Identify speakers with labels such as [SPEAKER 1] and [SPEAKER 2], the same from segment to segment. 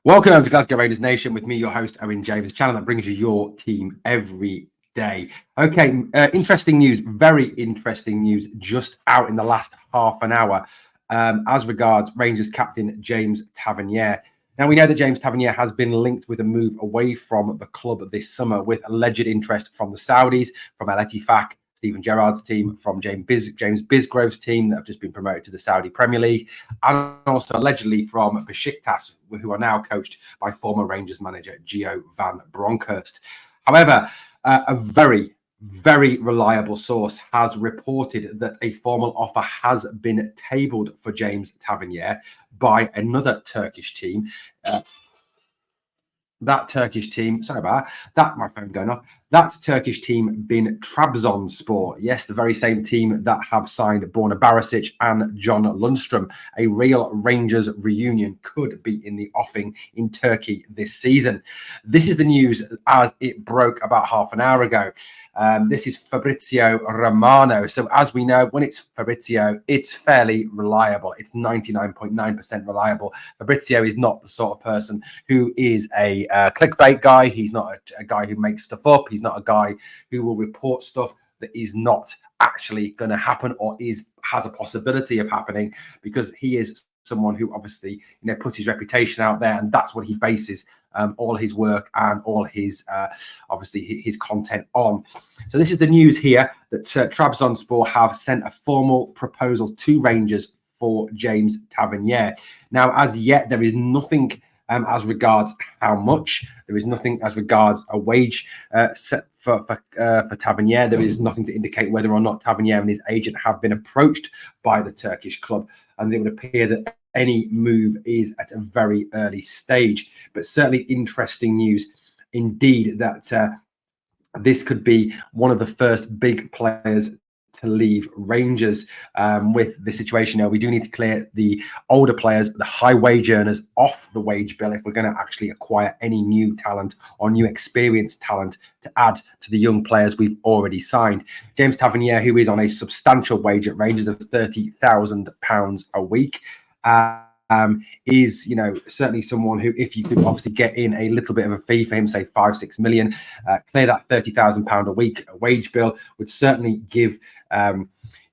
[SPEAKER 1] Welcome to Glasgow Rangers Nation with me, your host, Owen James, the channel that brings you your team every day. Okay, interesting news, very interesting news just out in the last half an hour as regards Rangers captain James Tavernier. Now, we know that James Tavernier has been linked with a move away from the club this summer with alleged interest from the Saudis, from Al Ettifaq, Stephen Gerrard's team, from James Bisgrove's team that have just been promoted to the Saudi Premier League, and also allegedly from Besiktas, who are now coached by former Rangers manager Gio van Bronckhorst. However, a very reliable source has reported that a formal offer has been tabled for James Tavernier by another Turkish team. That Turkish team, sorry about that, my phone going off. That Turkish team being Trabzonspor. Yes, the very same team that have signed Borna Barisic and John Lundstrom. A real Rangers reunion could be in the offing in Turkey this season. This is the news as it broke about half an hour ago. This is Fabrizio Romano. So as we know, when it's Fabrizio, it's fairly reliable. It's 99.9% reliable. Fabrizio is not the sort of person who is a clickbait guy. He's not a guy who makes stuff up. He's not a guy who will report stuff that is not actually going to happen or has a possibility of happening, because he is someone who obviously puts his reputation out there, and that's what he bases all his work and all his obviously his content on. So this is the news here that Trabzonspor have sent a formal proposal to Rangers for James Tavernier. Now, as yet, there is nothing as regards how much. There is nothing as regards a wage set for Tavernier. There is nothing to indicate whether or not Tavernier and his agent have been approached by the Turkish club, and it would appear that any move is at a very early stage. But certainly interesting news indeed that this could be one of the first big players to leave Rangers with the situation. Now, we do need to clear the older players, the high wage earners, off the wage bill if we're going to actually acquire any new talent or new experienced talent to add to the young players we've already signed. James Tavernier, who is on a substantial wage at Rangers of £30,000 a week, is certainly someone who, if you could obviously get in a little bit of a fee for him, say 5-6 million, clear that £30,000 a week wage bill, would certainly give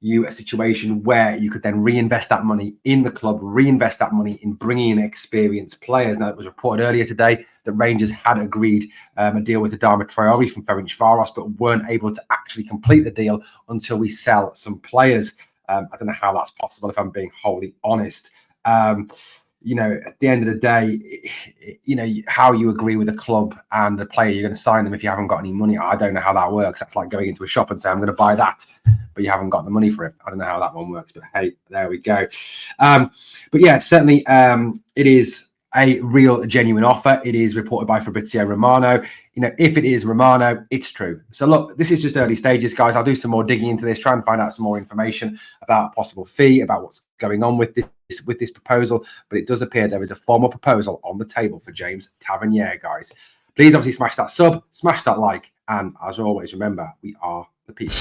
[SPEAKER 1] you a situation where you could then reinvest that money in the club, reinvest that money in bringing in experienced players. Now, it was reported earlier today that Rangers had agreed a deal with Adama Traore from Ferencváros, but weren't able to actually complete the deal until we sell some players. I don't know how that's possible, if I'm being wholly honest. At the end of the day, how you agree with a club and the player, you're going to sign them if you haven't got any money. I don't know how that works. That's like going into a shop and saying, I'm going to buy that, but you haven't got the money for it. I don't know how that one works, but hey, there we go. But yeah, certainly it is a real genuine offer. It is reported by Fabrizio Romano. If it is Romano, it's true. So look, this is just early stages, guys. I'll do some more digging into this, try and find out some more information about a possible fee, about what's going on with this proposal. But it does appear there is a formal proposal on the table for James Tavernier, guys. Please obviously smash that sub, smash that like, and as always, remember, we are the people.